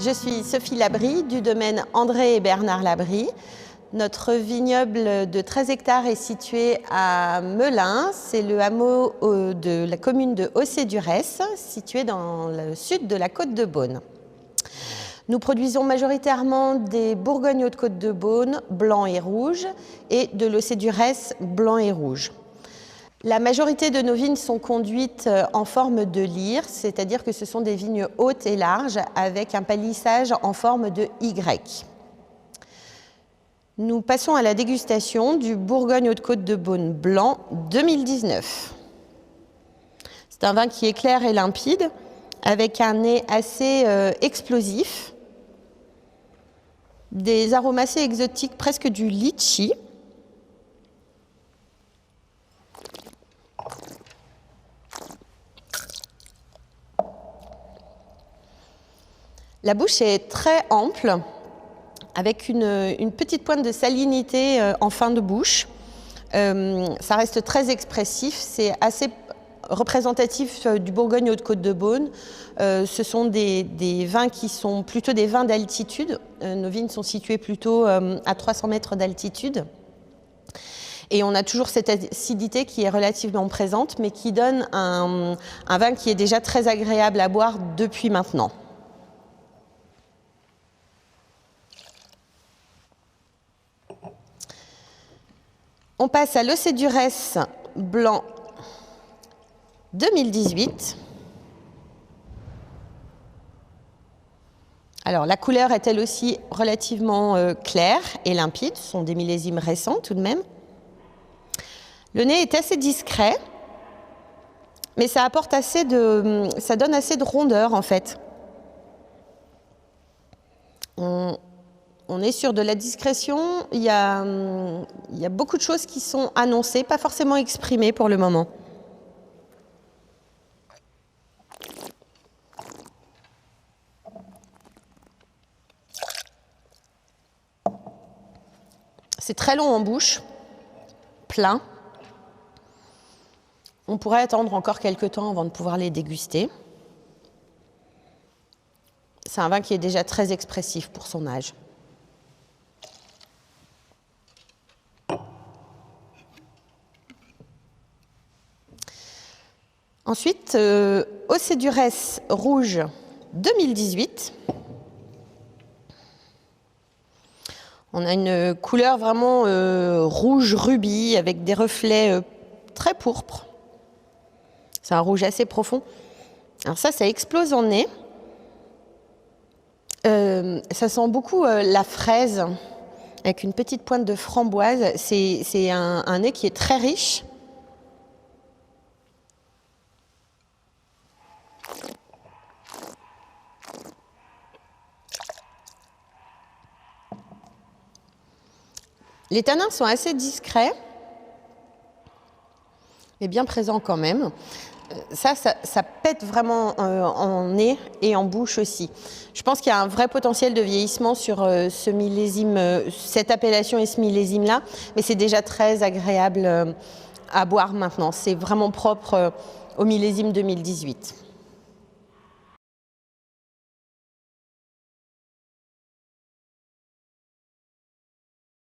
Je suis Sophie Labrie du domaine André et Bernard Labrie. Notre vignoble de 13 hectares est situé à Melun, c'est le hameau de la commune de Hossé-du-Ress, situé dans le sud de la Côte de Beaune. Nous produisons majoritairement des Bourgognes Haute-Côte de Beaune, blanc et rouge, et de l'Hossé-du-Ress, blanc et rouge. La majorité de nos vignes sont conduites en forme de lyre, c'est-à-dire que ce sont des vignes hautes et larges avec un palissage en forme de Y. Nous passons à la dégustation du Bourgogne Haute-Côte de Beaune blanc 2019. C'est un vin qui est clair et limpide, avec un nez assez explosif, des arômes assez exotiques, presque du litchi. La bouche est très ample, avec une petite pointe de salinité en fin de bouche. Ça reste très expressif, c'est assez représentatif du Bourgogne Haute-Côte de Beaune. Ce sont des vins qui sont plutôt des vins d'altitude. Nos vignes sont situées plutôt à 300 mètres d'altitude. Et on a toujours cette acidité qui est relativement présente, mais qui donne un vin qui est déjà très agréable à boire depuis maintenant. On passe à l'Hossé-du-Ress blanc 2018. Alors la couleur est elle aussi relativement claire et limpide, ce sont des millésimes récents tout de même. Le nez est assez discret, mais ça donne assez de rondeur en fait. On est sur de la discrétion, il y a beaucoup de choses qui sont annoncées, pas forcément exprimées pour le moment. C'est très long en bouche, plein. On pourrait attendre encore quelques temps avant de pouvoir les déguster. C'est un vin qui est déjà très expressif pour son âge. Ensuite, Hossé-du-Ress rouge 2018. On a une couleur vraiment rouge rubis avec des reflets très pourpres. C'est un rouge assez profond. Alors ça explose en nez. Ça sent beaucoup la fraise avec une petite pointe de framboise. C'est un nez qui est très riche. Les tanins sont assez discrets, mais bien présents quand même. Ça pète vraiment en nez et en bouche aussi. Je pense qu'il y a un vrai potentiel de vieillissement sur ce millésime, cette appellation et ce millésime-là, mais c'est déjà très agréable à boire maintenant. C'est vraiment propre au millésime 2018.